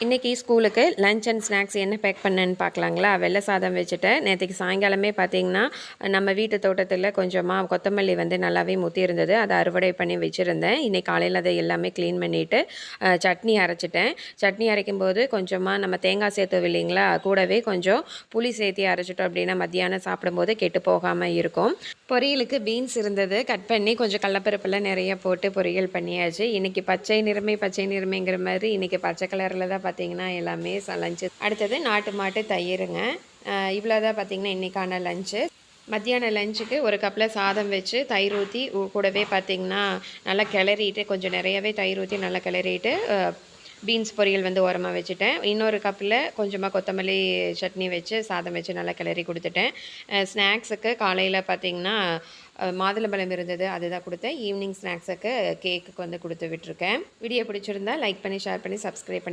இன்றைக்கி ஸ்கூலுக்கு lunch and snacks என்ன பேக் பண்ணேன்னு பார்க்கலாங்களா. வெள்ளை சாதம் வச்சுட்டேன். நேற்றுக்கு சாயங்காலமே பார்த்திங்கன்னா நம்ம வீட்டு தோட்டத்தில் கொஞ்சமாக கொத்தமல்லி வந்து நல்லாவே முத்தி இருந்தது. அதை அறுவடை பண்ணி வச்சுருந்தேன். இன்றைக்கி காலையில் அதை எல்லாமே க்ளீன் பண்ணிவிட்டு சட்னி அரைச்சிட்டேன். சட்னி அரைக்கும்போது கொஞ்சமாக நம்ம தேங்காய் சேர்த்தோம் இல்லைங்களா, கூடவே கொஞ்சம் புளி சேர்த்தி அரைச்சிட்டோம் அப்படின்னா மத்தியானம் சாப்பிடும்போது கெட்டு போகாமல் இருக்கும். பொரியலுக்கு பீன்ஸ் இருந்தது, கட் பண்ணி கொஞ்சம் கடலப்பருப்பெல்லாம் நிறைய போட்டு பொரியல் பண்ணியாச்சு. இன்றைக்கி பச்சை நிறமைங்கிற மாதிரி இன்றைக்கி பச்சை கலரில் தான் பார்த்திங்கன்னா எல்லாமே லஞ்சு. அடுத்தது நாட்டு மாட்டு தயிருங்க. இவ்வளோ தான் பார்த்திங்கன்னா இன்றைக்கான லஞ்சு. மத்தியான லஞ்சுக்கு ஒரு கப்பில் சாதம் வச்சு தயிர் ஊற்றி கூடவே பார்த்திங்கன்னா நல்லா கிளறிட்டு, கொஞ்சம் நிறையவே தயிர் ஊற்றி நல்லா கிளறிட்டு பீன்ஸ் பொரியல் வந்து ஓரமாக வச்சுட்டேன். இன்னொரு கப்பில் கொஞ்சமாக கொத்தமல்லி சட்னி வச்சு சாதம் வச்சு நல்லா கிளறி கொடுத்துட்டேன். ஸ்நாக்ஸுக்கு காலையில் பார்த்திங்கன்னா மாதுளம்பழம் இருந்தது, அதுதான் கொடுத்தேன். ஈவினிங் ஸ்நாக்ஸுக்கு கேக்குக்கு வந்து கொடுத்து விட்டுருக்கேன். வீடியோ பிடிச்சிருந்தா லைக் பண்ணி, ஷேர் பண்ணி, சப்ஸ்கிரைப் பண்ணி